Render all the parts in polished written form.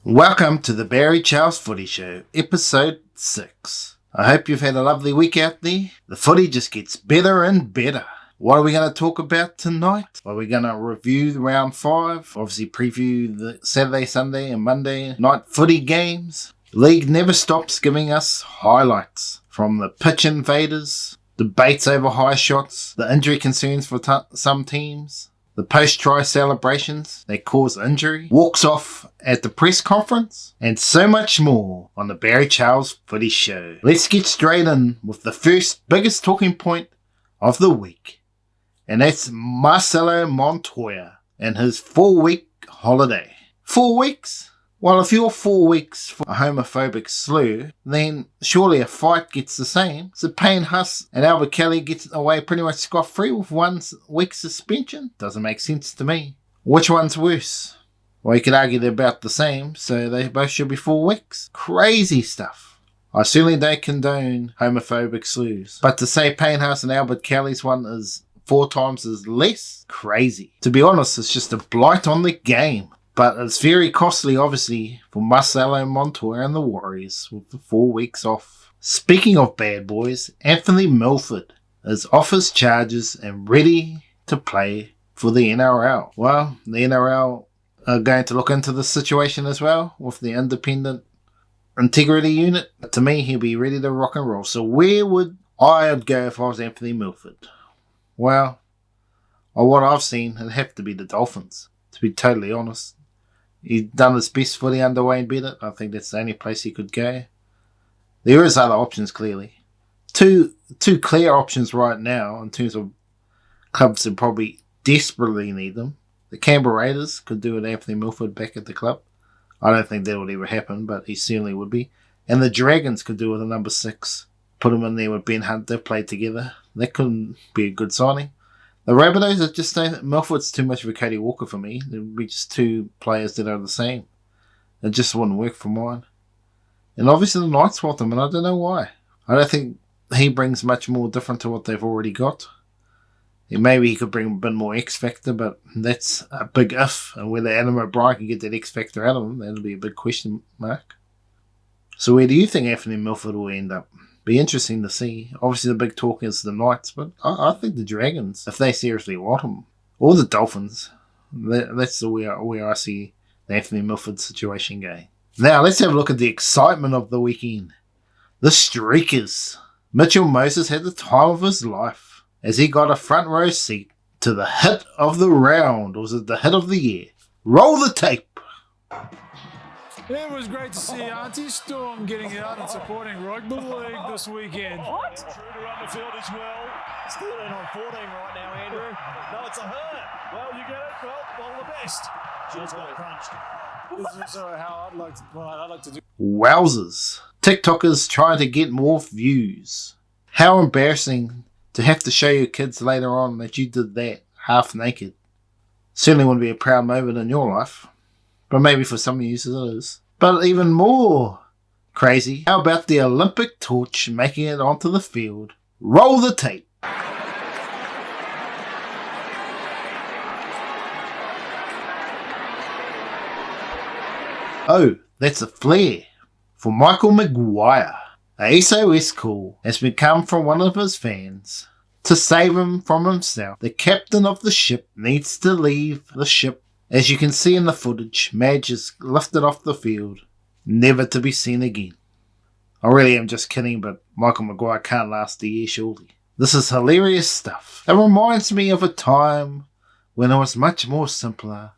Welcome to the Barry Charles Footy Show, episode 6. I hope you've had a lovely week out there. The footy just gets better and better. What are we going to talk about tonight? Well, we're going to review the round 5, obviously preview the Saturday, Sunday and Monday night footy games. The league never stops giving us highlights, from the pitch invaders, debates over high shots, the injury concerns for some teams, the post-try celebrations that cause injury, walks off at the press conference, and so much more on the Barry Charles Footy Show. Let's get straight in with the first biggest talking point of the week, and that's Marcelo Montoya and his 4-week holiday. 4 weeks? Well, if you're 4 weeks for a homophobic slur, then surely a fight gets the same. So Payne Haas and Albert Kelly gets away pretty much scot-free with 1 week suspension? Doesn't make sense to me. Which one's worse? Well, you could argue they're about the same, so they both should be 4 weeks. Crazy stuff. I certainly don't condone homophobic slurs. But to say Payne Haas and Albert Kelly's one is 4 times as less? Crazy. To be honest, it's just a blight on the game. But it's very costly, obviously, for Marcelo Montoya and the Warriors with the 4 weeks off. Speaking of bad boys, Anthony Milford is off his charges and ready to play for the NRL. Well, the NRL are going to look into the situation as well with the independent integrity unit. To me, he'll be ready to rock and roll. So where would I go if I was Anthony Milford? Well, on what I've seen, it'd have to be the Dolphins, to be totally honest. He's done his best footy under Wayne Bennett. I think that's the only place he could go. There is other options, clearly. Two clear options right now in terms of clubs that probably desperately need them. The Canberra Raiders could do with Anthony Milford back at the club. I don't think that would ever happen, but he certainly would be. And the Dragons could do with a number 6. Put him in there with Ben Hunt. They played together. That couldn't be a good signing. The Rabbitohs, I just don't. Milford's too much of a Cody Walker for me. There would be just 2 players that are the same. It just wouldn't work for mine. And obviously the Knights want them, and I don't know why. I don't think he brings much more different to what they've already got. And maybe he could bring a bit more X Factor, but that's a big if. And whether Adam O'Brien can get that X Factor out of him, that'll be a big question mark. So where do you think Anthony Milford will end up? Be interesting to see. Obviously the big talk is the Knights, but I think the Dragons, if they seriously want him, or the Dolphins, that's where I see the Anthony Milford situation going. Now let's have a look at the excitement of the weekend. The Streakers. Mitchell Moses had the time of his life as he got a front row seat to the hit of the round. Or was it the hit of the year? Roll the tape. It was great to see Auntie Storm getting out and supporting Rugby League this weekend. What? Intruder on the field as well. Still in on 14 right now, Andrew. No, it's a her. Well, you get it. Well, all the best. She's got crunched. This is how I'd like to do. Wowzers. TikTokers trying to get more views. How embarrassing to have to show your kids later on that you did that half naked. Certainly wouldn't be a proud moment in your life. But maybe for some users it is. But even more crazy, how about the Olympic torch making it onto the field? Roll the tape. Oh, that's a flare for Michael Maguire. A SOS call has been come from one of his fans to save him from himself. The captain of the ship needs to leave the ship. As you can see in the footage, Madge is lifted off the field, never to be seen again. I really am just kidding, but Michael Maguire can't last a year surely. This is hilarious stuff. It reminds me of a time when it was much more simpler,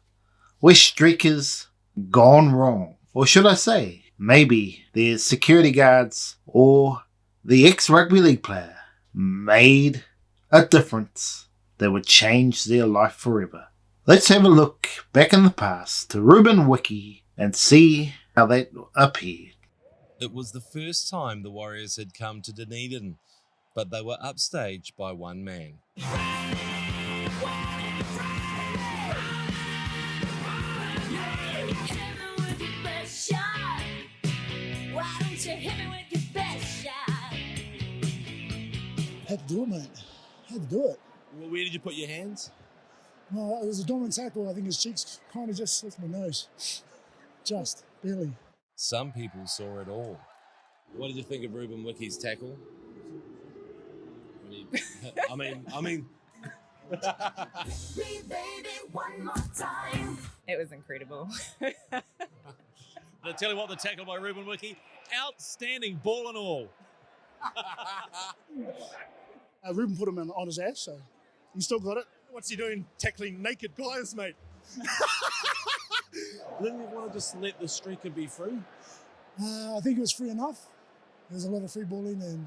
where streakers gone wrong. Or should I say, maybe the security guards or the ex-rugby league player made a difference that would change their life forever. Let's have a look back in the past to Ruben Wiki and see how that appeared. It was the first time the Warriors had come to Dunedin, but they were upstaged by one man. Had to do it, mate. Had to do it. Well, where did you put your hands? Well, it was a dominant tackle. I think his cheeks kind of just left my nose. Just. barely. Some people saw it all. What did you think of Ruben Wickie's tackle? I mean. It was incredible. I'll tell you what, the tackle by Ruben Wickie, outstanding ball and all. Ruben put him on his ass, so he still got it. What's he doing tackling naked guys, mate? Didn't you want to just let the streaker be free? I think it was free enough. There was a lot of free balling and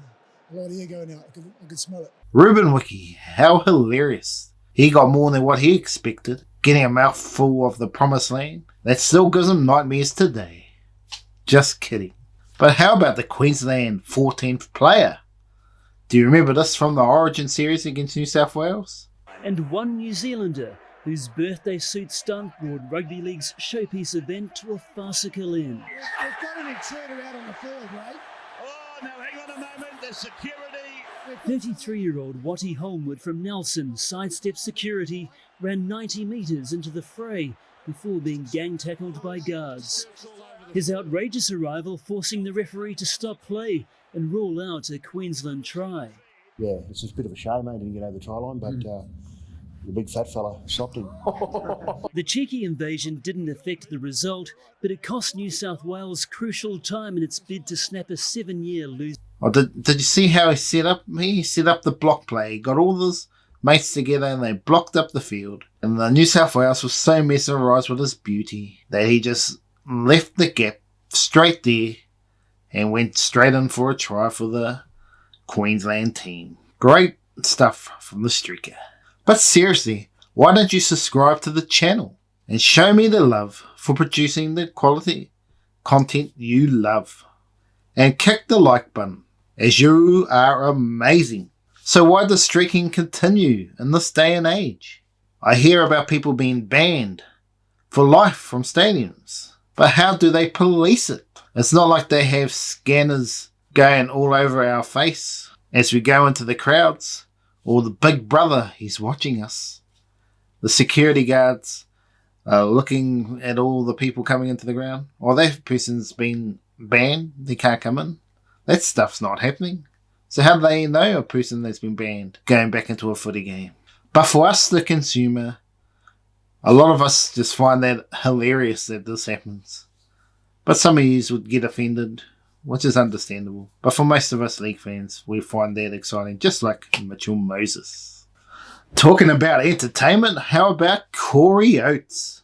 a lot of air going out. I could smell it. Ruben Wickie, how hilarious. He got more than what he expected, getting a mouthful of the promised land. That still gives him nightmares today. Just kidding. But how about the Queensland 14th player? Do you remember this from the Origin series against New South Wales? And one New Zealander whose birthday suit stunt brought Rugby League's showpiece event to a farcical end. We've got an intruder out on the field, right? Oh, now hang on a moment, the security. 33-year-old Watty Holmwood from Nelson sidestepped security, ran 90 metres into the fray before being gang-tackled by guards. His outrageous arrival forcing the referee to stop play and rule out a Queensland try. Yeah, it's just a bit of a shame, mate, didn't get over the try line, but the big fat fella stopped him. The cheeky invasion didn't affect the result, but it cost New South Wales crucial time in its bid to snap a 7-year losing. Oh, did you see how he set up? He set up the block play. He got all his mates together and they blocked up the field. And the New South Wales was so mesmerised with his beauty that he just left the gap straight there and went straight in for a try for the Queensland team. Great stuff from the streaker. But seriously, why don't you subscribe to the channel and show me the love for producing the quality content you love? And kick the like button, as you are amazing. So why does streaking continue in this day and age? I hear about people being banned for life from stadiums. But how do they police it? It's not like they have scanners going all over our face as we go into the crowds, or the big brother, he's watching us. The security guards are looking at all the people coming into the ground. Or that person's been banned, they can't come in. That stuff's not happening. So how do they know a person that's been banned going back into a footy game? But for us, the consumer, a lot of us just find that hilarious that this happens. But some of you would get offended, which is understandable. But for most of us league fans, we find that exciting, just like Mitchell Moses. Talking about entertainment, how about Corey Oates?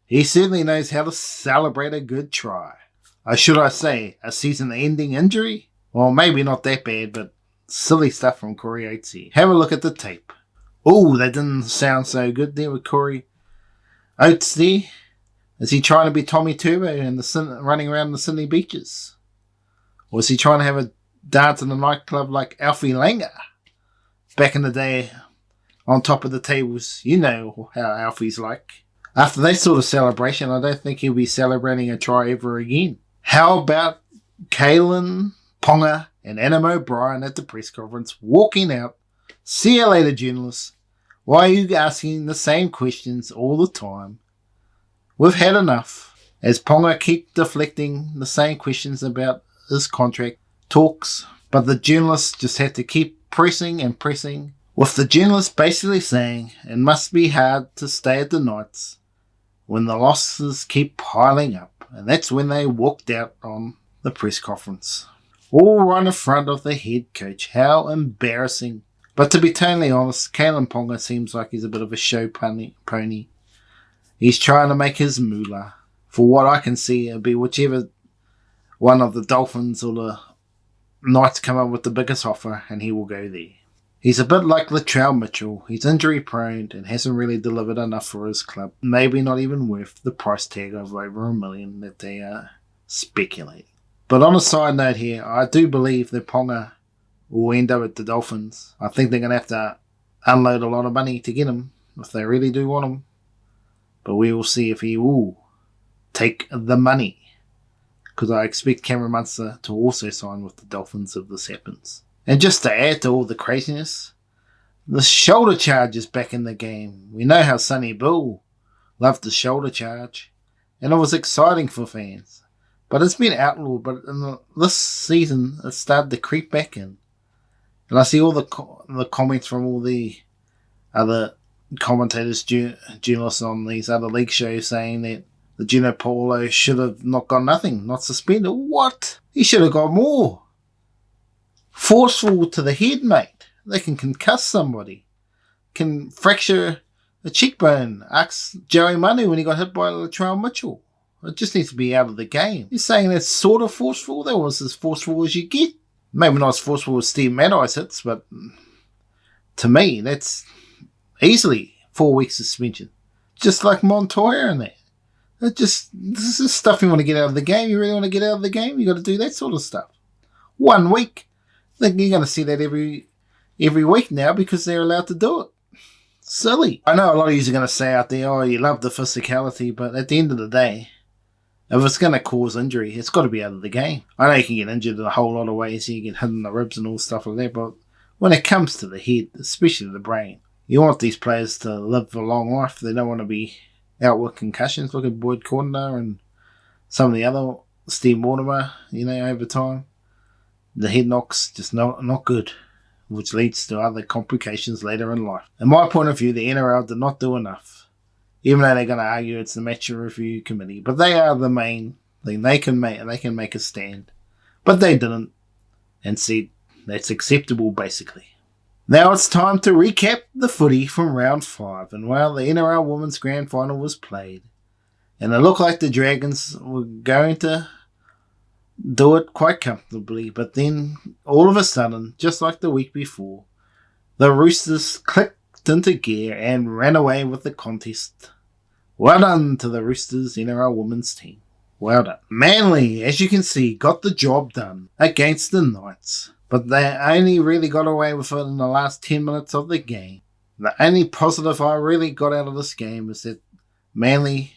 He certainly knows how to celebrate a good try. Or should I say, a season-ending injury? Well, maybe not that bad, but silly stuff from Corey Oates here. Have a look at the tape. Oh, that didn't sound so good there with Corey Oates there. Is he trying to be Tommy Turbo and running around the Sydney beaches? Or is he trying to have a dance in a nightclub like Alfie Langer? Back in the day, on top of the tables, you know how Alfie's like. After that sort of celebration, I don't think he'll be celebrating a try ever again. How about Kalen Ponga and Adam O'Brien at the press conference walking out? See you later, journalists. Why are you asking the same questions all the time? We've had enough. As Ponga keep deflecting the same questions about his contract talks, but the journalists just had to keep pressing and pressing, with the journalists basically saying it must be hard to stay at the Knights when the losses keep piling up. And that's when they walked out on the press conference. All right in front of the head coach. How embarrassing. But to be totally honest, Kalen Ponga seems like he's a bit of a show pony. He's trying to make his moolah. For what I can see, it'll be whichever one of the Dolphins or the Knights come up with the biggest offer, and he will go there. He's a bit like Latrell Mitchell. He's injury prone and hasn't really delivered enough for his club. Maybe not even worth the price tag of over $1 million that they are speculating. But on a side note here, I do believe that Ponga will end up at the Dolphins. I think they're going to have to unload a lot of money to get him if they really do want him. But we will see if he will take the money. Because I expect Cameron Munster to also sign with the Dolphins if this happens. And just to add to all the craziness, the shoulder charge is back in the game. We know how Sonny Bill loved the shoulder charge, and it was exciting for fans. But it's been outlawed. But this season, it started to creep back in. And I see all the comments from all the other commentators, journalists on these other league shows saying that the Gino Paulo should have not got nothing, not suspended. What? He should have got more. Forceful to the head, mate. They can concuss somebody. Can fracture a cheekbone. Ask Joey Manu when he got hit by Latrell Mitchell. It just needs to be out of the game. You're saying that's sort of forceful? That was as forceful as you get. Maybe not as forceful as Steve Maddai's hits, but to me, that's easily 4 weeks suspension. Just like Montoya and that. This is stuff you want to get out of the game. You really want to get out of the game? You got to do that sort of stuff. 1 week. I think you're going to see that every week now because they're allowed to do it. Silly. I know a lot of you are going to say out there, oh, you love the physicality, but at the end of the day, if it's going to cause injury, it's got to be out of the game. I know you can get injured in a whole lot of ways. You get hit in the ribs and all stuff like that, but when it comes to the head, especially the brain, you want these players to live a long life. They don't want to be out with concussions. Look at Boyd Cordner and some of the other, Steve Mortimer, over time. The head knock's just not good, which leads to other complications later in life. In my point of view, the NRL did not do enough, even though they're going to argue it's the match review committee. But they are the main thing. They can make a stand. But they didn't, and said that's acceptable, basically. Now it's time to recap the footy from round 5. And while the NRL Women's Grand Final was played, and it looked like the Dragons were going to do it quite comfortably, but then all of a sudden, just like the week before, the Roosters clicked into gear and ran away with the contest. Well done to the Roosters NRL women's team. Well done. Manly, as you can see, got the job done against the Knights, but they only really got away with it in the last 10 minutes of the game. The only positive I really got out of this game is that Manly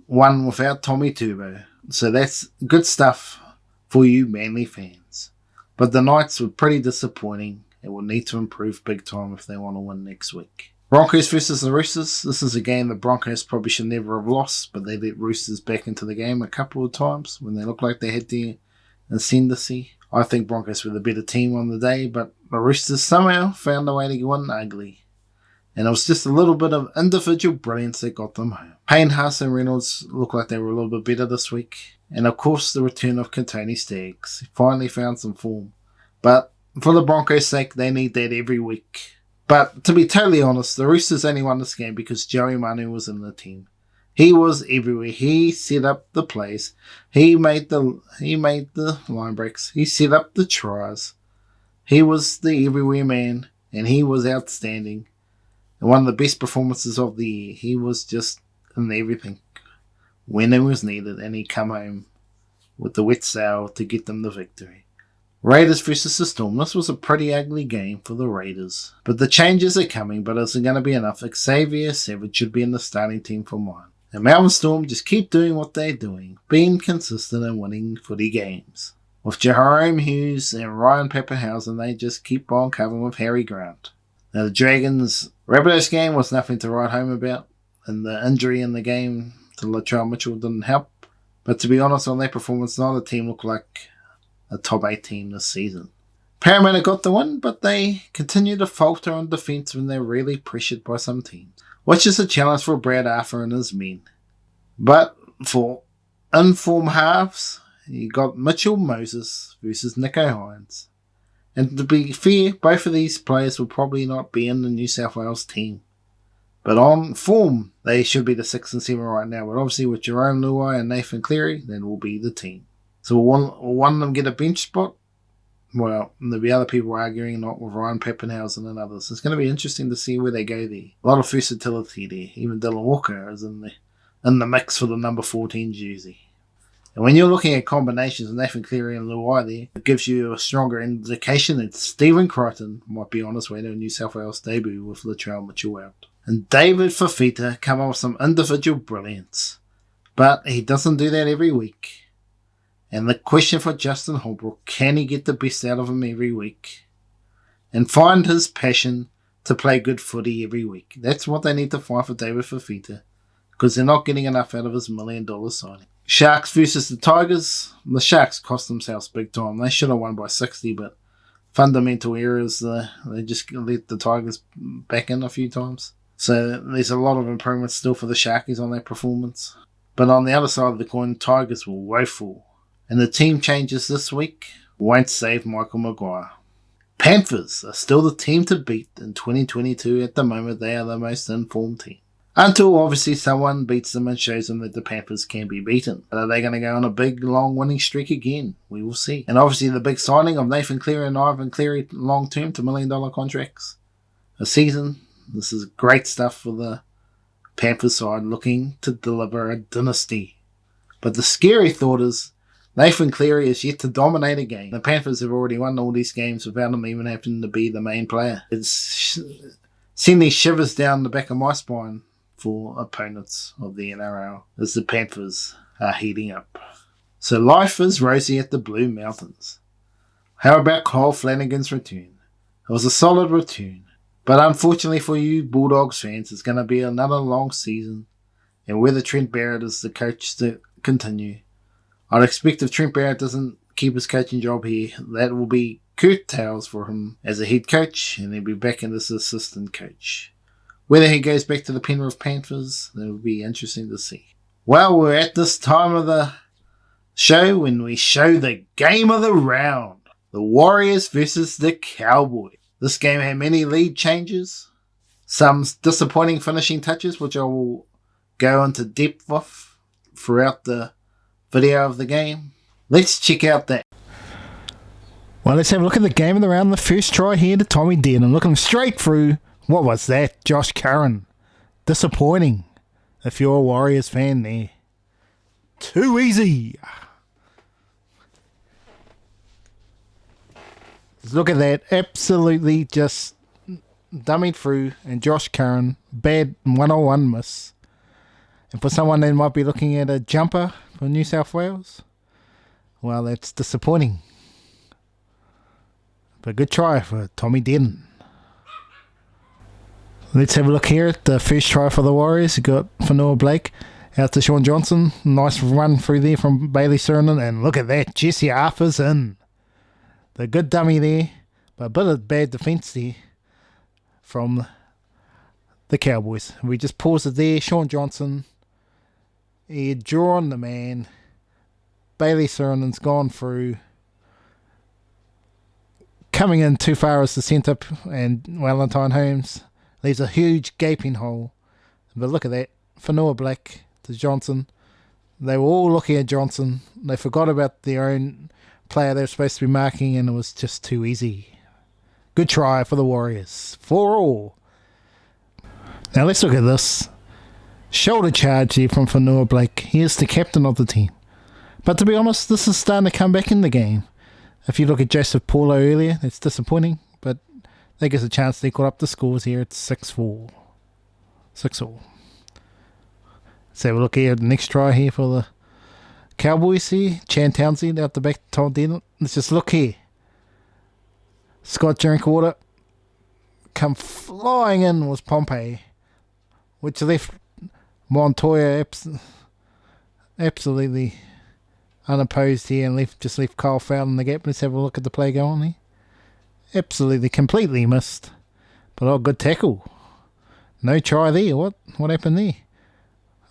won without Tommy Turbo. So that's good stuff for you Manly fans. But the Knights were pretty disappointing and will need to improve big time if they want to win next week. Broncos versus the Roosters. This is a game the Broncos probably should never have lost, but they let Roosters back into the game a couple of times when they looked like they had the ascendancy. I think Broncos were the better team on the day, but the Roosters somehow found a way to win ugly. And it was just a little bit of individual brilliance that got them home. Payne Haas and Reynolds looked like they were a little bit better this week. And of course the return of Kotoni Staggs. He finally found some form. But for the Broncos' sake, they need that every week. But to be totally honest, the Roosters only won this game because Joey Manu was in the team. He was everywhere. He set up the plays. He made the line breaks. He set up the tries. He was the everywhere man, and he was outstanding. And one of the best performances of the year. He was just in everything when it was needed, and he come home with the wet sail to get them the victory. Raiders versus the Storm. This was a pretty ugly game for the Raiders. But the changes are coming, but is it going to be enough? Xavier Savage should be in the starting team for mine. And Melbourne Storm just keep doing what they're doing, being consistent and winning footy games. With Jerome Hughes and Ryan Pappenhausen, they just keep on covering with Harry Grant. Now the Dragons' Rabbitohs game was nothing to write home about, and the injury in the game to Latrell Mitchell didn't help. But to be honest, on their performance, neither team looked like a top 8 team this season. Parramatta got the win, but they continue to falter on defence when they're really pressured by some teams, which is a challenge for Brad Arthur and his men. But for informed halves, you got Mitchell Moses versus Nico Hines. And to be fair, both of these players will probably not be in the New South Wales team. But on form, they should be the 6 and 7 right now. But obviously with Jerome Luai and Nathan Cleary, that will be the team. So will one of them get a bench spot? Well, there'll be other people arguing, not with Ryan Pappenhausen and others. It's going to be interesting to see where they go there. A lot of versatility there. Even Dylan Walker is in the mix for the number 14 jersey. And when you're looking at combinations of Nathan Cleary and Luai there, it gives you a stronger indication that Stephen Crichton might be on his way to a New South Wales debut with Latrell Mitchell out. And David Fafita come up with some individual brilliance. But he doesn't do that every week. And the question for Justin Holbrook, can he get the best out of him every week? And find his passion to play good footy every week. That's what they need to find for David Fafita. because they're not getting enough out of his $1 million signing. Sharks versus the Tigers. The Sharks cost themselves big time. They should have won by 60, but fundamental errors, they just let the Tigers back in a few times. So there's a lot of improvements still for the Sharkies on their performance. But on the other side of the coin, Tigers were woeful. And the team changes this week won't save Michael Maguire. Panthers are still the team to beat in 2022. At the moment, they are the most informed team. Until obviously someone beats them and shows them that the Panthers can be beaten. But are they going to go on a big, long winning streak again? We will see. And obviously the big signing of Nathan Cleary and Ivan Cleary long-term to $1 million contracts a season. This is great stuff for the Panthers side looking to deliver a dynasty. But the scary thought is Nathan Cleary is yet to dominate a game. The Panthers have already won all these games without him even having to be the main player. It's sending shivers down the back of my spine for opponents of the NRL as the Panthers are heating up. So life is rosy at the Blue Mountains. How about Kyle Flanagan's return? It was a solid return, but unfortunately for you Bulldogs fans, it's going to be another long season, and whether Trent Barrett is the coach to continue. I'd expect if Trent Barrett doesn't keep his coaching job here, that will be curtails for him as a head coach, and he'll be back in as assistant coach. Whether he goes back to the Penrith Panthers, that will be interesting to see. Well, we're at this time of the show when we show the game of the round. The Warriors versus the Cowboys. This game had many lead changes, some disappointing finishing touches, which I will go into depth with throughout the video of the game. Let's check out that. Well, let's have a look at the game of the round. The first try here to Tommy Dearden. Looking straight through. What was that? Josh Curran. Disappointing if you're a Warriors fan there. Too easy. Look at that. Absolutely just dummied through. And Josh Curran. Bad 101 miss. And for someone that might be looking at a jumper for New South Wales, well, that's disappointing. But good try for Tommy Dearden. Let's have a look here at the first try for the Warriors. You got Fanua Blake out to Sean Johnson. Nice run through there from Bailey Surinan. And look at that. Jesse Arthur's in. The good dummy there. But a bit of bad defence there from the Cowboys. We just pause it there. Sean Johnson. He had drawn the man. Bailey Surinan's gone through. Coming in too far as the centre, and Valentine Holmes leaves a huge gaping hole. But look at that. Fanua Black to Johnson. They were all looking at Johnson. They forgot about their own player they were supposed to be marking, and it was just too easy. Good try for the Warriors. 4-all. Now let's look at this. Shoulder charge here from Fanua Blake. He is the captain of the team. But to be honest, this is starting to come back in the game. If you look at Joseph Paulo earlier, it's disappointing, but that gives a chance to equal up the scores here. It's 6-4. 6-all. Let's have a look here at the next try here for the Cowboys here. Chan Townsend out the back to Tom Dearden. Let's just look here. Scott Drinkwater come flying in was Pompey, which left Montoya absolutely unopposed here and just left Kyle Fowler in the gap. Let's have a look at the play go on there. Absolutely, completely missed. But oh, good tackle. No try there. What happened there?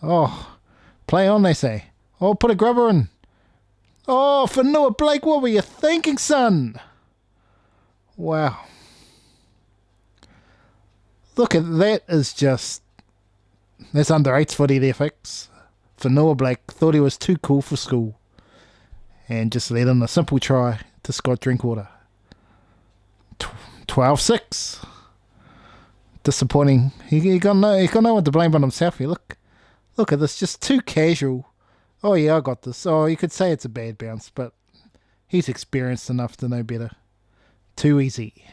Oh, play on, they say. Oh, put a grubber in. Oh, Fanua Blake, what were you thinking, son? Wow. Look at that. Is just... That's under 8's footy there, folks. Fanua Blake thought he was too cool for school and just let in a simple try to Scott Drinkwater. 12-6. Disappointing. He got no one to blame but himself here. Look at this, just too casual. Oh yeah, I got this. Oh, you could say it's a bad bounce, but he's experienced enough to know better. Too easy.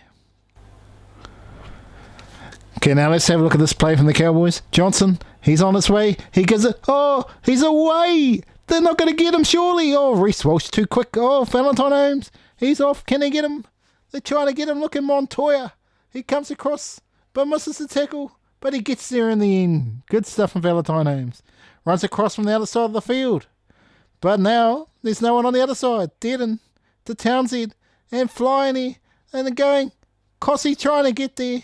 Okay, now let's have a look at this play from the Cowboys. Johnson, he's on his way. He gives it. Oh, he's away. They're not going to get him, surely. Oh, Reece Walsh too quick. Oh, Valentine Holmes, he's off. Can they get him? They're trying to get him. Look at Montoya. He comes across, but misses the tackle. but he gets there in the end. Good stuff from Valentine Holmes. Runs across from the other side of the field. But now, there's no one on the other side. Deaden to Townsend, and flying here, and then going. Cossey trying to get there.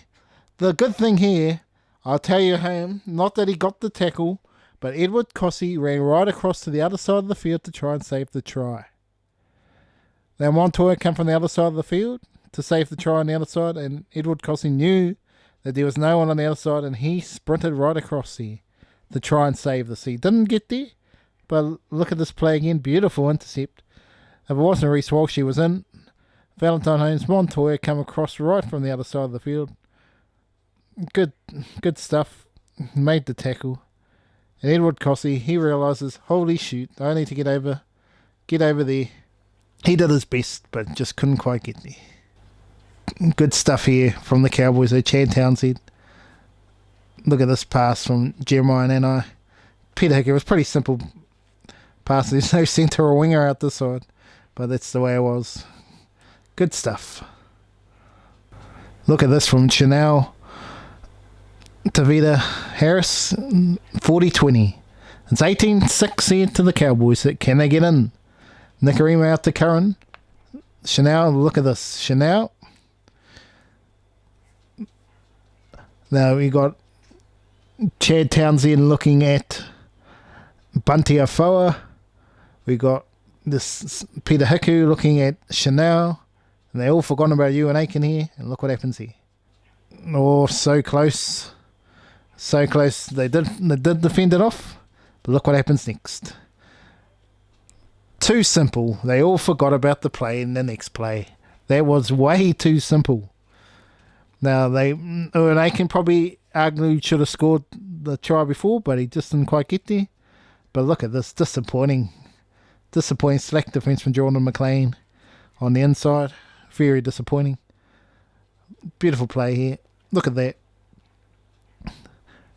The good thing here, I'll tell you, home, not that he got the tackle, but Edward Cossey ran right across to the other side of the field to try and save the try. Now Montoya came from the other side of the field to save the try on the other side, and Edward Cossey knew that there was no one on the other side, and he sprinted right across there to try and save this. He didn't get there, but look at this play again. Beautiful intercept. If it wasn't Reece Walsh, he was in. Valentine Holmes, Montoya come across right from the other side of the field. Good stuff. Made the tackle. And Edward Cossey, he realises, holy shoot, I need to get over there. He did his best, but just couldn't quite get there. Good stuff here from the Cowboys. Chad Townsend. Look at this pass from Jeremiah and Peter Hickey. It was pretty simple pass. There's no centre or winger out this side, but that's the way it was. Good stuff. Look at this from Chanel Tavita Harris, 40-20. It's 18-6 here to the Cowboys. Can they get in? Nicarima out to Curran. Chanel, look at this. Chanel. Now we got Chad Townsend looking at Bunty Afoa. We got this Peter Hiku looking at Chanel. And they all forgotten about you and Aiken here. And look what happens here. Oh, so close. So close. They did defend it off. But look what happens next. Too simple. They all forgot about the play in the next play. That was way too simple. Now, Aiken probably arguably should have scored the try before, but he just didn't quite get there. But look at this. Disappointing slack defence from Jordan McLean on the inside. Very disappointing. Beautiful play here. Look at that.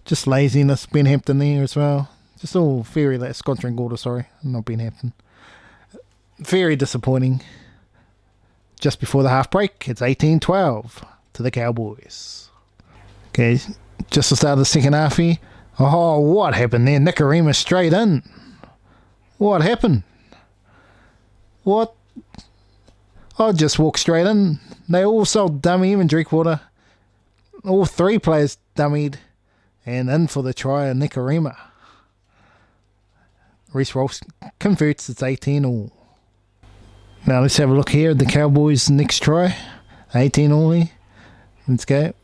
Just laziness. Ben Hampton there as well. Just all very late. Scott Drinkwater, sorry. Not Ben Hampton. Very disappointing. Just before the half break, it's 18-12 to the Cowboys. Okay, just to start the second half here. Oh, what happened there? Nicarima straight in. What happened? What? I just walked straight in. They all sold dummy, even Drinkwater. All three players dummied and in for the try of Nicarima. Reece Walsh converts. It's 18-all. Now let's have a look here at the Cowboys' next try. 18-all here. Let's go.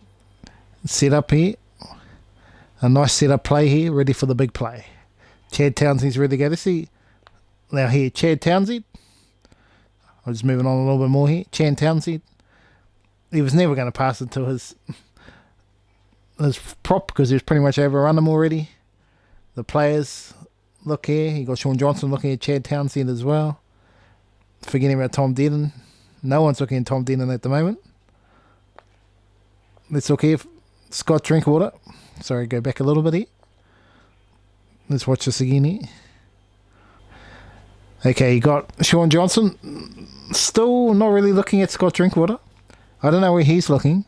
Set up here. A nice set-up play here, ready for the big play. Chad Townsend's ready to go. Let's see. Now here, Chad Townsend. I'm just moving on a little bit more here. Chad Townsend. He was never going to pass it to his prop because he was pretty much overrun him already. The players, look here. You got Sean Johnson looking at Chad Townsend as well. Forgetting about Tom Dearden. No one's looking at Tom Dearden at the moment. Let's look here. Scott Drinkwater. Sorry, go back a little bit here. Let's watch this again here. Okay, you got Sean Johnson. Still not really looking at Scott Drinkwater. I don't know where he's looking.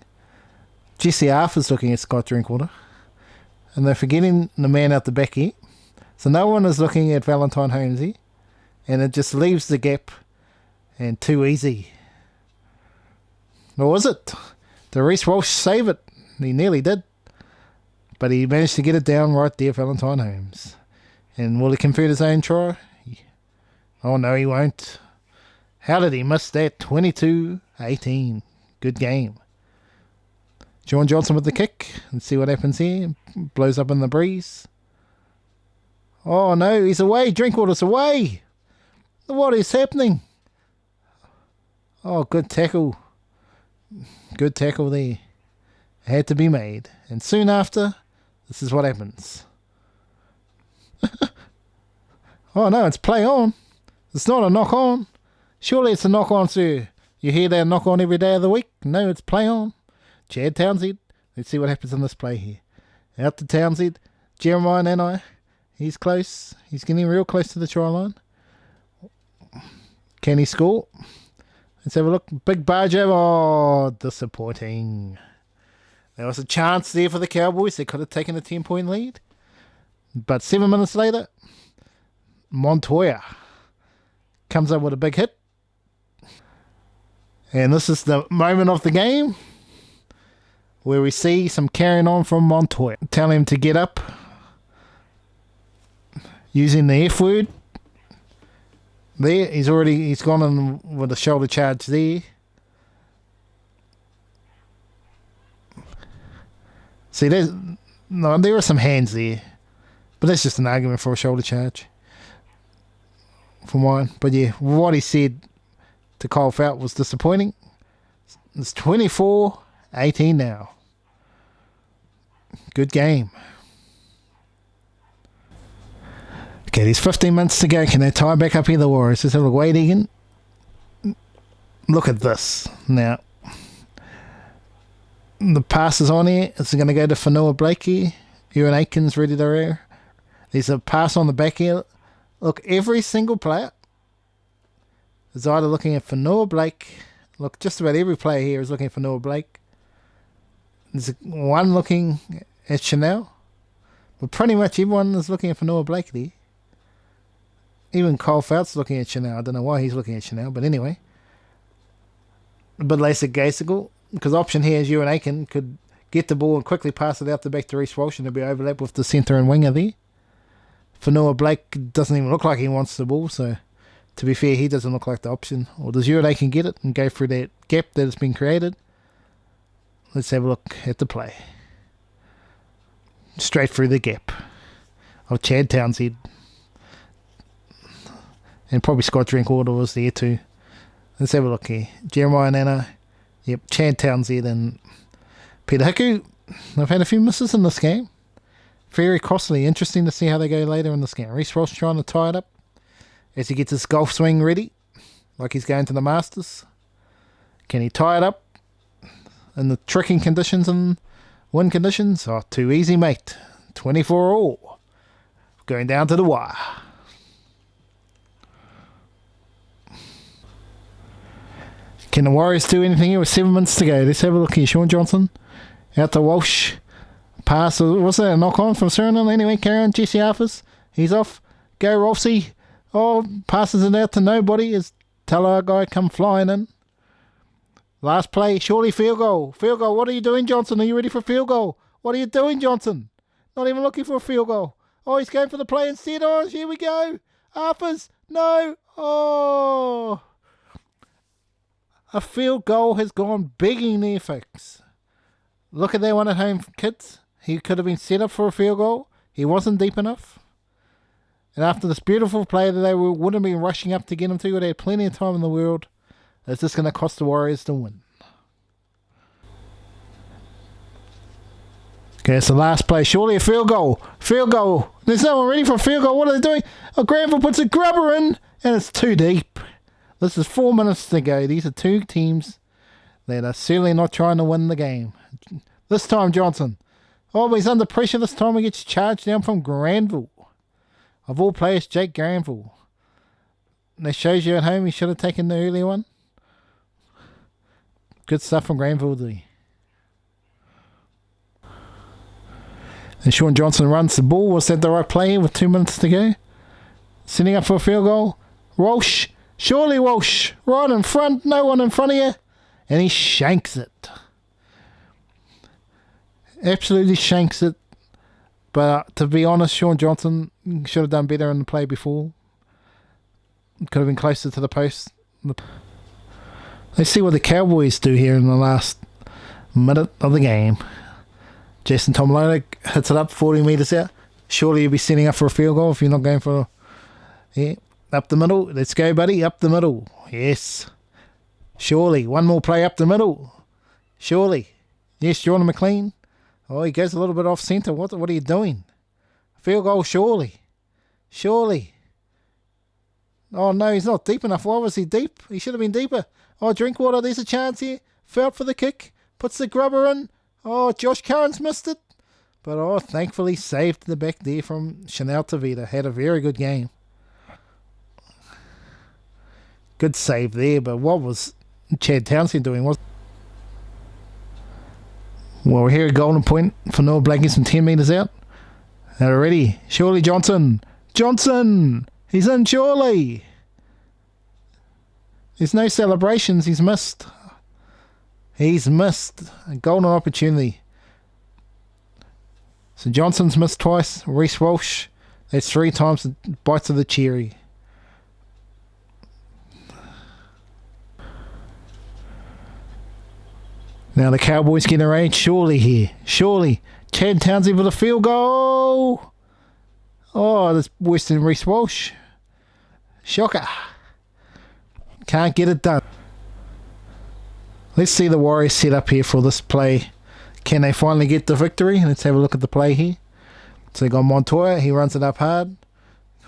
Jesse Arthur's looking at Scott Drinkwater. And they're forgetting the man out the back here. So no one is looking at Valentine Holmes here. And it just leaves the gap. And too easy. Or was it? Did Reece Walsh save it? He nearly did. But he managed to get it down right there, Valentine Holmes. And will he convert his own try? Oh no, he won't. How did he miss that? 22-18. Good game. Sean Johnson with the kick. Let's see what happens here. Blows up in the breeze. Oh no, he's away. Drinkwater's away. What is happening? Oh, good tackle. Good tackle there. Had to be made. And soon after, this is what happens. Oh no, it's play on. It's not a knock on. Surely it's a knock on, sir. You hear that knock on every day of the week? No, it's play on. Chad Townsend. Let's see what happens in this play here. Out to Townsend. Jeremiah and he's close. He's getting real close to the try line. Can he score? Let's have a look. Big barge over. Oh, disappointing. There was a chance there for the Cowboys. They could have taken a 10-point lead. But 7 minutes later, Montoya comes up with a big hit. And this is the moment of the game where we see some carrying on from Montoya. Tell him to get up using the F word. There, he's gone in with a shoulder charge there. See, there are some hands there. But that's just an argument for a shoulder charge. For mine. But yeah, what he said to Kyle Felt was disappointing. It's 24-18 now. Good game. Okay, there's 15 minutes to go. Can they tie back up here, the Warriors? Let's have a wait again. Look at this. Now, the pass is on here. It's going to go to Fanua Blake here. Ewan Aikens ready to rear. There's a pass on the back here. Look, every single player is either looking at Fanua Blake. Look, just about every player here is looking at Fanua Blake. There's one looking at Chanel. But pretty much everyone is looking at Fanua Blake there. Even Cole Felt's looking at Chanel. I don't know why he's looking at Chanel, but anyway. But Lacey Gaisigal, because option here is Ewan Aiken could get the ball and quickly pass it out the back to Reece Walsh and to be overlapped with the centre and winger there. Fanua Blake doesn't even look like he wants the ball, so to be fair, he doesn't look like the option. Or does Ewan Aiken get it and go through that gap that has been created? Let's have a look at the play. Straight through the gap of Chad Townsend. And probably Scott Drinkwater was there too. Let's have a look here. Jeremiah Nana. Yep, Chad Townsend and Peter Hiku. They've had a few misses in this game. Very costly. Interesting to see how they go later in this game. Reece Walsh trying to tie it up as he gets his golf swing ready, like he's going to the Masters. Can he tie it up in the tricking conditions and win conditions? Oh, too easy, mate. 24 all. Going down to the wire. Can the Warriors do anything here with 7 minutes to go? Let's have a look here. Sean Johnson out to Walsh. Pass. Was that a knock on from Suriname? Anyway, carry on. Jesse Arthurs. He's off. Go Rolfsey. Oh, passes it out to nobody as Tala guy come flying in. Last play. Surely field goal. Field goal. What are you doing, Johnson? Are you ready for field goal? What are you doing, Johnson? Not even looking for a field goal. Oh, he's going for the play instead. Oh, here we go. Arthurs. No. Oh. A field goal has gone begging there, folks. Look at that one at home, kids. He could have been set up for a field goal. He wasn't deep enough. And after this beautiful play that they would have been rushing up to get him to, they had plenty of time in the world. It's just going to cost the Warriors to win. Okay, it's the last play. Surely a field goal. Field goal. There's no one ready for a field goal. What are they doing? Oh, Granville puts a grubber in, and it's too deep. This is 4 minutes to go. These are two teams that are certainly not trying to win the game. This time, Johnson. Oh, but he's under pressure this time. He gets charged down from Granville. Of all players, Jake Granville. That shows you at home he should have taken the early one. Good stuff from Granville there. And Sean Johnson runs the ball. Was that the right play with 2 minutes to go? Setting up for a field goal. Walsh. Surely Walsh. Right in front. No one in front of you. And he shanks it. Absolutely shanks it. But to be honest, Sean Johnson should have done better in the play before. Could have been closer to the post. Let's see what the Cowboys do here in the last minute of the game. Jason Tomlona hits it up 40 metres out. Surely you'll be setting up for a field goal if you're not going for... Yeah, up the middle. Let's go, buddy. Up the middle. Yes. Surely. One more play up the middle. Surely. Yes, Jordan McLean. Oh, he goes a little bit off centre. What are you doing? Field goal, surely. Surely. Oh, no, he's not deep enough. Why was he deep? He should have been deeper. Oh, Drinkwater, there's a chance here. Felt for the kick. Puts the grubber in. Oh, Josh Curran's missed it. But, oh, thankfully saved the back there from Chanel Tavita. Had a very good game. Good save there, but what was Chad Townsend doing? Well, we're here at Golden Point for Noah Blakey, some 10 metres out. And already, surely Johnson. Johnson! He's in, surely! There's no celebrations, he's missed. He's missed a golden opportunity. So Johnson's missed twice. Reece Walsh, that's 3 times the bites of the cherry. Now the Cowboys get arranged, surely here. Surely. Chad Townsend with a field goal. Oh, that's worse than Reece Walsh. Shocker. Can't get it done. Let's see the Warriors set up here for this play. Can they finally get the victory? Let's have a look at the play here. So they got Montoya. He runs it up hard.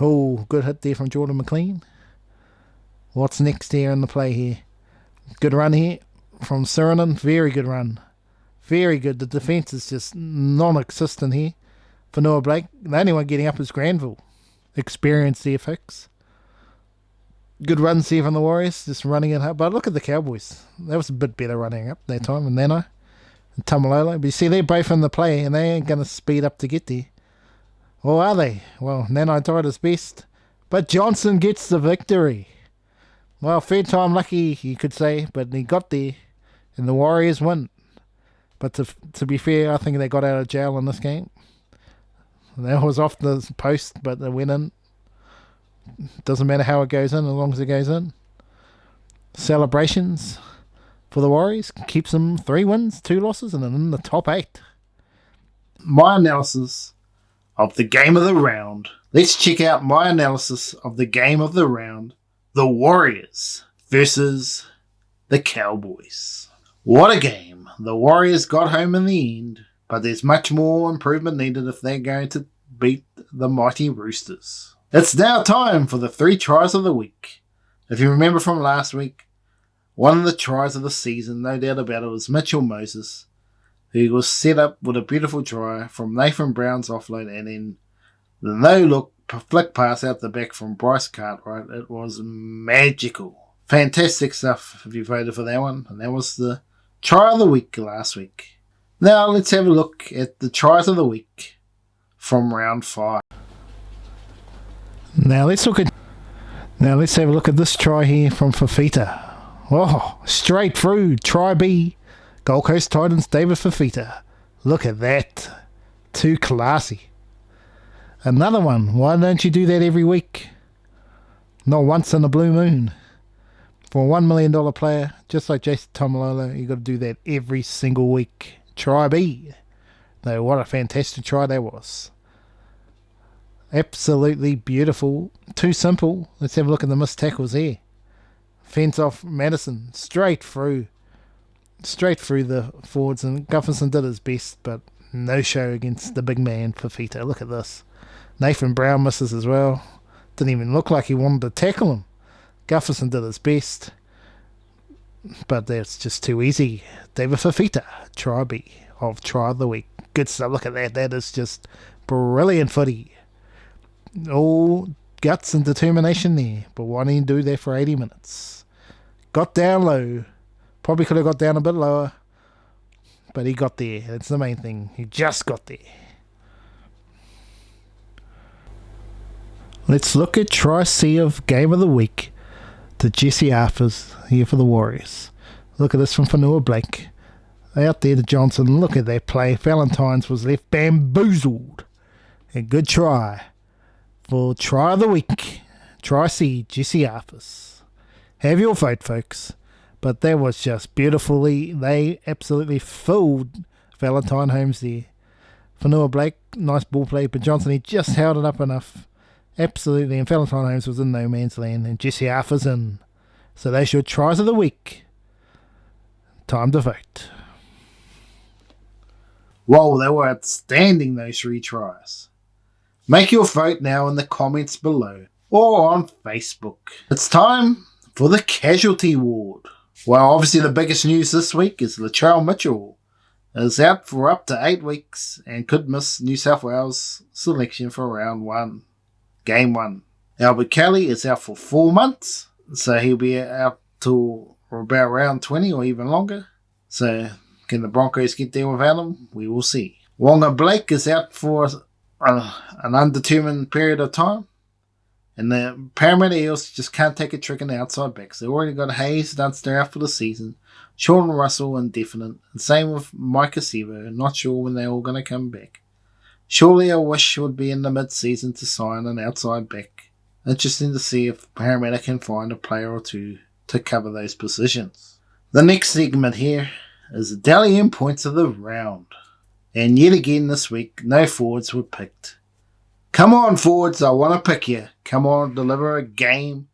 Oh, good hit there from Jordan McLean. What's next here in the play here? Good run here from Surinam. Very good run. Very good. The defence is just non-existent here for Noah Blake. The only one getting up is Granville. Experienced FX. Good runs here from the Warriors, just running it up. But look at the Cowboys. That was a bit better running up that time. And Nano and Tamalolo. But you see, they're both in the play, and they ain't going to speed up to get there. Or are they? Well, Nano tried his best. But Johnson gets the victory. Well, third time lucky, you could say. But he got there, and the Warriors win. But to be fair, I think they got out of jail in this game. That was off the post, but they went in. Doesn't matter how it goes in, as long as it goes in. Celebrations for the Warriors keeps them 3 wins, 2 losses, and in the top 8. My analysis of the game of the round. Let's check out my analysis of the game of the round. The Warriors versus the Cowboys. What a game. The Warriors got home in the end, but there's much more improvement needed if they're going to beat the mighty Roosters. It's now time for the 3 tries of the week. If you remember from last week, one of the tries of the season, no doubt about it, was Mitchell Moses, who was set up with a beautiful try from Nathan Brown's offload and then the no-look flick pass out the back from Bryce Cartwright. It was magical. Fantastic stuff if you voted for that one. And that was the try of the week last week. Now let's have a look at the tries of the week from round 5. Now let's have a look at this try here from Fafita. Oh, straight through, try B. Gold Coast Titans, David Fafita. Look at that. Too classy. Another one. Why don't you do that every week? Not once in a blue moon. For a $1 million player, just like Jason Tamalolo, you got to do that every single week. Try B. No, what a fantastic try that was. Absolutely beautiful. Too simple. Let's have a look at the missed tackles here. Fence off Madison. Straight through the forwards. And Gufferson did his best, but no show against the big man, Fafita. Look at this. Nathan Brown misses as well. Didn't even look like he wanted to tackle him. Gufferson did his best, but that's just too easy. David Fafita, try B of try of the week. Good stuff. Look at that. That is just brilliant footy. All guts and determination there, but why didn't he do that for 80 minutes? Got down low. Probably could have got down a bit lower, but he got there. That's the main thing. He just got there. Let's look at try C of game of the week to Jesse Arthurs here for the Warriors. Look at this from Fanua Blake. Out there to Johnson. Look at that play. Valentine's was left bamboozled. A good try for try of the week. Try C, Jesse Arthurs. Have your vote, folks. But that was just beautifully. They absolutely filled Valentine Holmes there. Fanua Blake, nice ball play, but Johnson, he just held it up enough. Absolutely, and Valentine Holmes was in no man's land, and Jesse Arthur's in. So they should tries of the week. Time to vote. Whoa, they were outstanding, those 3 tries. Make your vote now in the comments below or on Facebook. It's time for the Casualty Award. Well, obviously the biggest news this week is Latrell Mitchell is out for up to 8 weeks and could miss New South Wales selection for round 1. Game 1. Albert Kelly is out for 4 months, so he'll be out till about round 20 or even longer. So Can the Broncos get there without him? We will see. Wonga Blake is out for an undetermined period of time. And the Parramatta Eels just can't take a trick in the outside backs. They've already got Hayes, Dunster out for the season. Sean Russell indefinite. And same with Micah Sevo. Not sure when they're all going to come back. Surely a wish would be in the mid-season to sign an outside back. Interesting to see if Parramatta can find a player or two to cover those positions. The next segment here is the Dally M points of the round. And yet again this week, no forwards were picked. Come on, forwards, I want to pick you. Come on, deliver a game,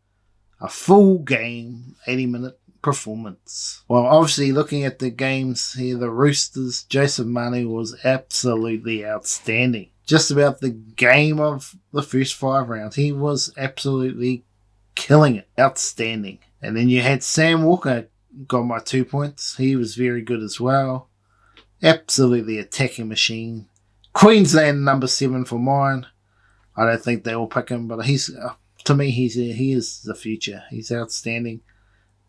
a full game, 80-minute performance. Well, obviously, looking at the games here, the Roosters, Joseph Manu was absolutely outstanding. Just about the game of the first 5 rounds. He was absolutely killing it. Outstanding. And then you had Sam Walker got my 2 points. He was very good as well. Absolutely attacking machine. Queensland number 7 for mine. I don't think they will pick him, but he's to me he is the future. He's outstanding.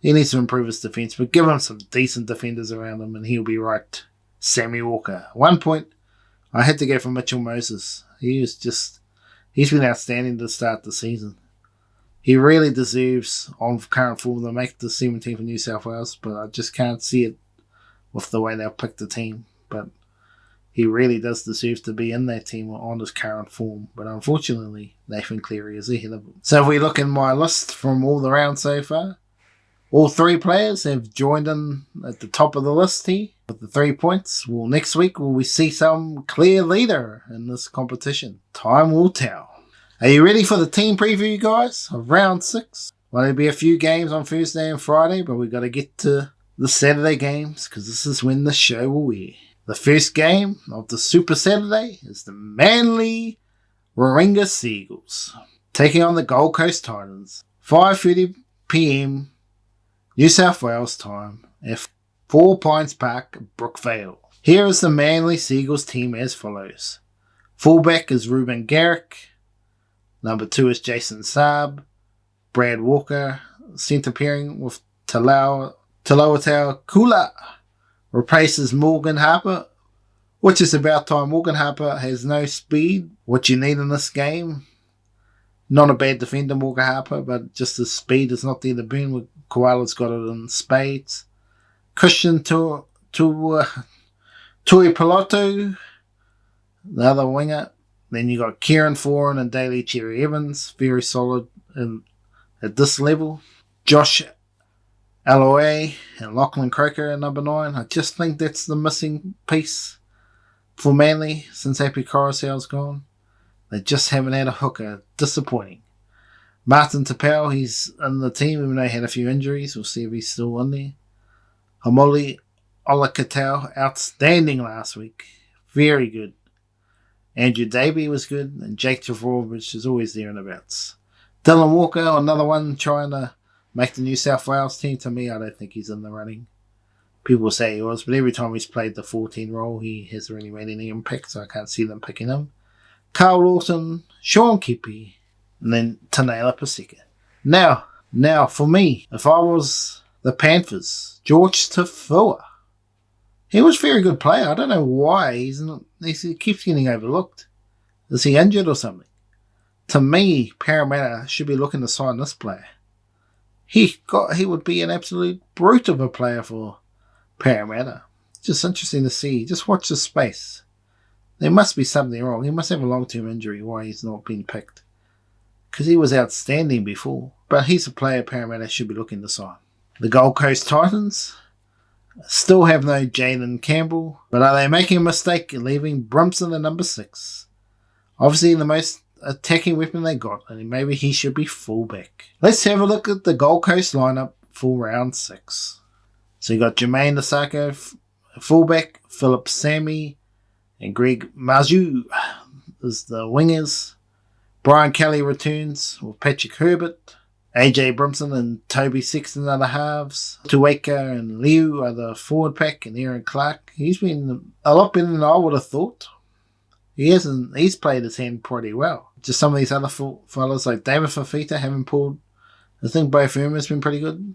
He needs to improve his defence, but give him some decent defenders around him, and he'll be right. Sammy Walker, 1 point. I had to go for Mitchell Moses. He's been outstanding to start the season. He really deserves, on current form, to make the 17th for New South Wales, but I just can't see it with the way they'll pick the team. But he really does deserve to be in that team on his current form. But unfortunately, Nathan Cleary is ahead of him. So if we look in my list from all the rounds so far, all 3 players have joined in at the top of the list here with the 3 points. Well, next week will we see some clear leader in this competition? Time will tell. Are you ready for the team preview, guys, of round 6? Well, there'll be a few games on Thursday and Friday, but we've got to get to the Saturday games because this is when the show will air. The first game of the Super Saturday is the MANLY-WARRINGAH Seagulls taking on the Gold Coast Titans. 5:30 p.m. New South Wales time at 4 Pines Park, Brookvale. Here is the Manly Seagulls team as follows. Fullback is Ruben Garrick. Number 2 is Jason Saab. Brad Walker. Centre pairing with Talauatau Kula. Replaces Morgan Harper, which is about time. Morgan Harper has no speed, what you need in this game. Not a bad defender, Morgan Harper, but just his speed is not there to burn. Koala's got it in spades. Christian Tui Piloto, the other winger. Then you got Kieran Foran and Daly Cherry Evans, very solid at this level. Josh Aloe and Lachlan Croker at number 9. I just think that's the missing piece for Manly since Happy Coruscant's gone. They just haven't had a hooker. Disappointing. Martin Tapau, he's in the team even though he had a few injuries. We'll see if he's still in there. Hamoli Olakatau, outstanding last week. Very good. Andrew Davey was good. And Jake Travorovich is always there and abouts. Dylan Walker, another one trying to make the New South Wales team. To me, I don't think he's in the running. People say he was, but every time he's played the 14 role, he hasn't really made any impact, so I can't see them picking him. Carl Lawson, Sean Kepi, and then Tanela Paseka. Now, for me, if I was the Panthers, George Tafua. He was a very good player. I don't know why he keeps getting overlooked. Is he injured or something? To me, Parramatta should be looking to sign this player. He would be an absolute brute of a player for Parramatta. Just interesting to see. Just watch the space. There must be something wrong. He must have a long-term injury why he's not been picked. Because he was outstanding before. But he's a player Parramatta should be looking to sign. The Gold Coast Titans still have no Jayden Campbell. But are they making a mistake in leaving Brimson at number 6? Obviously the most attacking weapon they got. And maybe he should be fullback. Let's have a look at the Gold Coast lineup for round 6. So you got Jermaine Lasako, fullback, Philip Sammy, and Greg Mazu is the wingers. Brian Kelly returns with Patrick Herbert. AJ Brimson and Toby Sexton are the halves. Tuweka and Liu are the forward pack, and Aaron Clark. He's been a lot better than I would have thought. He's played his hand pretty well. Just some of these other fellas like David Fafita haven't pulled. I think Bo Firma's been pretty good.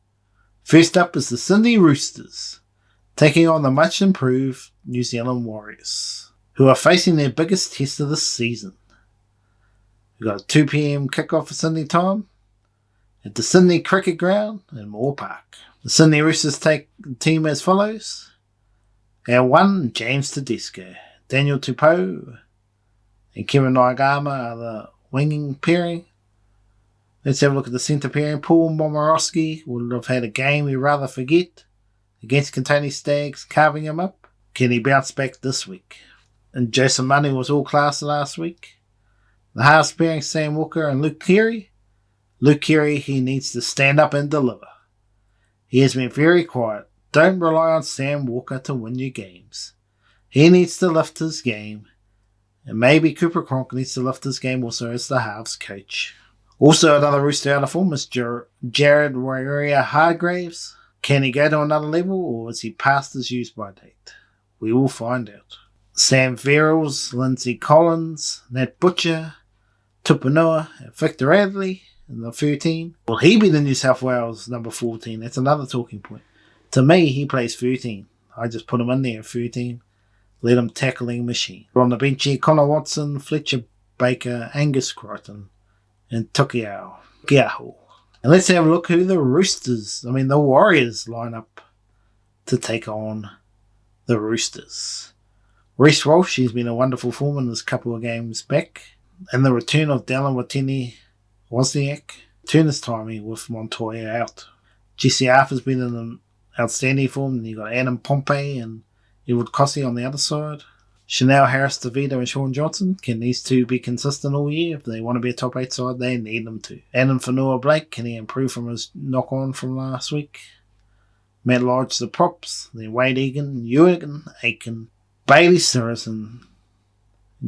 First up is the Sydney Roosters, taking on the much improved New Zealand Warriors, who are facing their biggest test of the season. We've got a 2 p.m. kickoff for Sydney time at the Sydney Cricket Ground in Moore Park. The Sydney Roosters take the team as follows. At 1, James Tedesco, Daniel Tupou and Kevin Naigama are the winging pairing. Let's have a look at the centre pairing. Paul Momorowski would have had a game we'd rather forget against Contoni Stags, carving him up. Can he bounce back this week? And Jason Money was all class last week. The halves pairing, Sam Walker and Luke Keary. Luke Keary, he needs to stand up and deliver. He has been very quiet. Don't rely on Sam Walker to win your games. He needs to lift his game. And maybe Cooper Cronk needs to lift his game also as the halves coach. Also another Rooster out of form is Jared Waerea-Hargreaves. Can he go to another level or is he past his use-by date? We will find out. Sam Verrills, Lindsay Collins, Nat Butcher, Tupanua, Victor Adley in the 13. Will he be the New South Wales number 14? That's another talking point. To me, he plays 13. I just put him in there at 13. Let him tackling machine. On the bench here, Connor Watson, Fletcher Baker, Angus Crichton, and Tukiao Giaho. And let's have a look who the Warriors line up to take on the Roosters. Reece Walsh, he's been a wonderful form in this couple of games back. And the return of Dallin Watene-Wozniak. Turn this time with Montoya out. Jesse Arthur's been in an outstanding form. And you've got Adam Pompey and Edward Cossey on the other side. Chanel Harris-DeVito and Sean Johnson. Can these two be consistent all year? If they want to be a top 8 side, they need them to. Adam Fanua-Blake, can he improve from his knock-on from last week? Matt Lodge, the props. Then Wade Egan, Ewan Aiken, Bailey Sirison,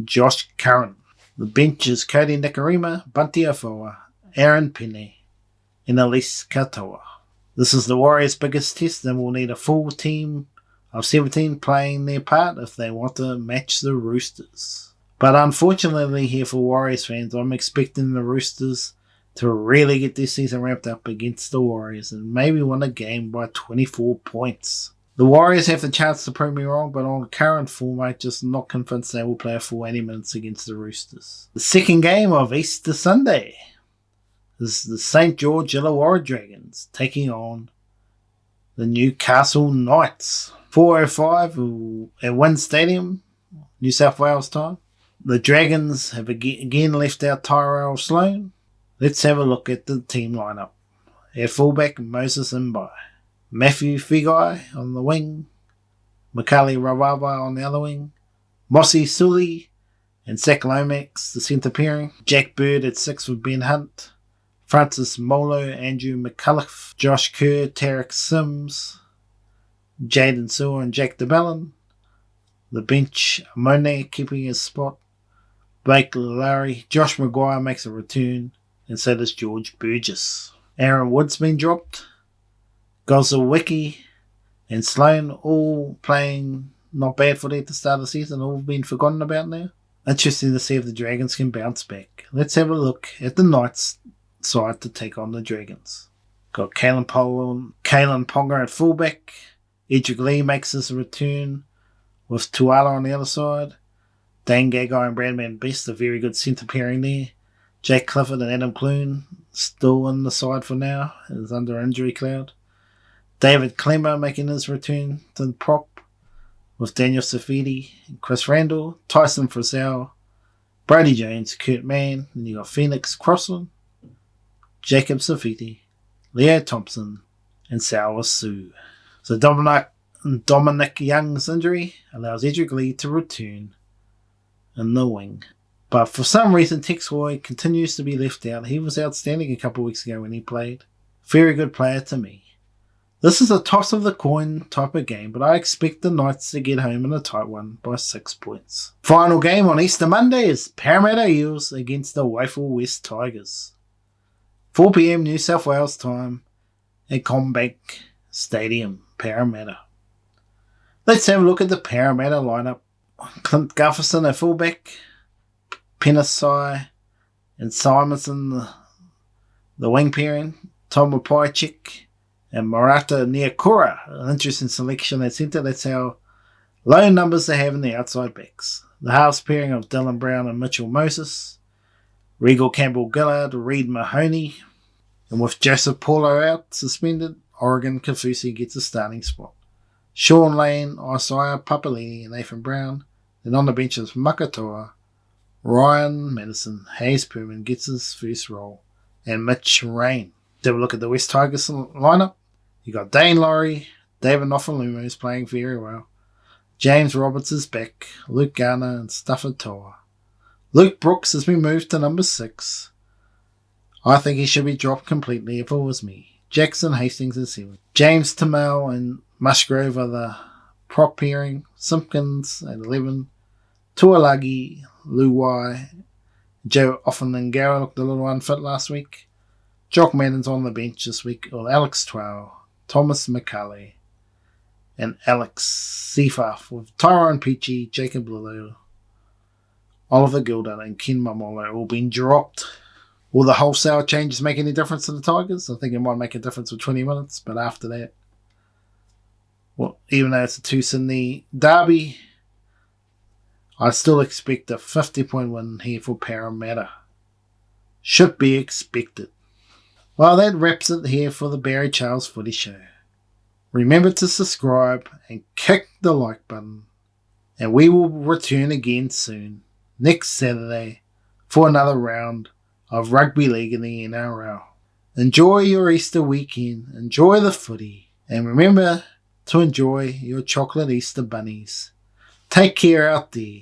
Josh Curran. The bench is Cody Nikarima, Bunty Afoa, Aaron Penne, and Elise Katoa. This is the Warriors' biggest test and will need a full team of 17 playing their part if they want to match the Roosters. But unfortunately here for Warriors fans, I'm expecting the Roosters to really get this season wrapped up against the Warriors and maybe win a game by 24 points. The Warriors have the chance to prove me wrong, but on current form, I'm just not convinced they will play a full 80 minutes against the Roosters. The second game of Easter Sunday is the St. George Illawarra Dragons taking on the Newcastle Knights. 4:05 at Wynn Stadium, New South Wales time. The Dragons have again left out Tyrell Sloan. Let's have a look at the team lineup. At fullback, Moses Mbai. Matthew Figai on the wing. Makali Rawava on the other wing. Mossy Sully and Zach Lomax, the centre pairing. Jack Bird at 6 with Ben Hunt. Francis Molo, Andrew McCullough, Josh Kerr, Tarek Sims, Jaden Sewer and Jack DeBellin. The bench, Monet keeping his spot. Blake Larry, Josh Maguire makes a return, and so does George Burgess. Aaron Wood's been dropped. Gozowicki and Sloan all playing not bad for at the start of the season, all been forgotten about now. Interesting to see if the Dragons can bounce back. Let's have a look at the Knights side to take on the Dragons. Got Kalen Ponga at fullback. Edric Lee makes his return with Tuala on the other side. Dane Gagai and Bradman Best, a very good centre pairing there. Jake Clifford and Adam Clune still in the side for now, is under injury cloud. David Clemmer making his return to the prop with Daniel Safidi and Chris Randall, Tyson Frizzell, Brody Jones, Kurt Mann, and you got Phoenix Crossland, Jacob Safiti, Leo Thompson, and Sawa Sue. So Dominic Young's injury allows Edric Lee to return in the wing. But for some reason, Tex Hoy continues to be left out. He was outstanding a couple of weeks ago when he played. Very good player to me. This is a toss of the coin type of game, but I expect the Knights to get home in a tight one by 6 points. Final game on Easter Monday is Parramatta Eels against the Waifel West Tigers. 4 p.m. New South Wales time at CommBank Stadium, Parramatta. Let's have a look at the Parramatta lineup. Clint Gufferson at fullback, Penasai and Simonson the wing pairing, Tom Wapaichik And Marata Niakura, an interesting selection at centre. That's how low numbers they have in the outside backs. The halves pairing of Dylan Brown and Mitchell Moses. Regal Campbell-Gillard, Reid Mahoney. And with Joseph Paulo out, suspended, Oregon Kafusi gets a starting spot. Sean Lane, Isaiah Papalini and Nathan Brown. Then on the bench is Makatoa, Ryan Madison, Hayes Perman gets his first role, and Mitch Rain. Have a look at the West Tigers lineup. You got Dane Laurie, David Nofalumo is playing very well. James Roberts is back, Luke Garner and Stafford Toa. Luke Brooks has been moved to number 6. I think he should be dropped completely if it was me. Jackson Hastings is 7. James Tamel and Musgrove are the prop pairing. Simpkins at 11. Tuolagi, Luai, Joe Offenangara looked a little unfit last week. Jock Madden's on the bench this week. Or Alex Twell, Thomas McCulley, and Alex Sefaf with Tyrone Peachy, Jacob Lulu, Oliver Gilden and Ken Mamolo all been dropped. Will the wholesale changes make any difference to the Tigers? I think it might make a difference for 20 minutes, but after that, well, even though it's a 2 Sydney derby, I still expect a 50-point win here for Parramatta. Should be expected. Well, that wraps it here for the Barry Charles Footy Show. Remember to subscribe and kick the like button. And we will return again soon, next Saturday, for another round of rugby league in the NRL. Enjoy your Easter weekend, enjoy the footy, and remember to enjoy your chocolate Easter bunnies. Take care out there.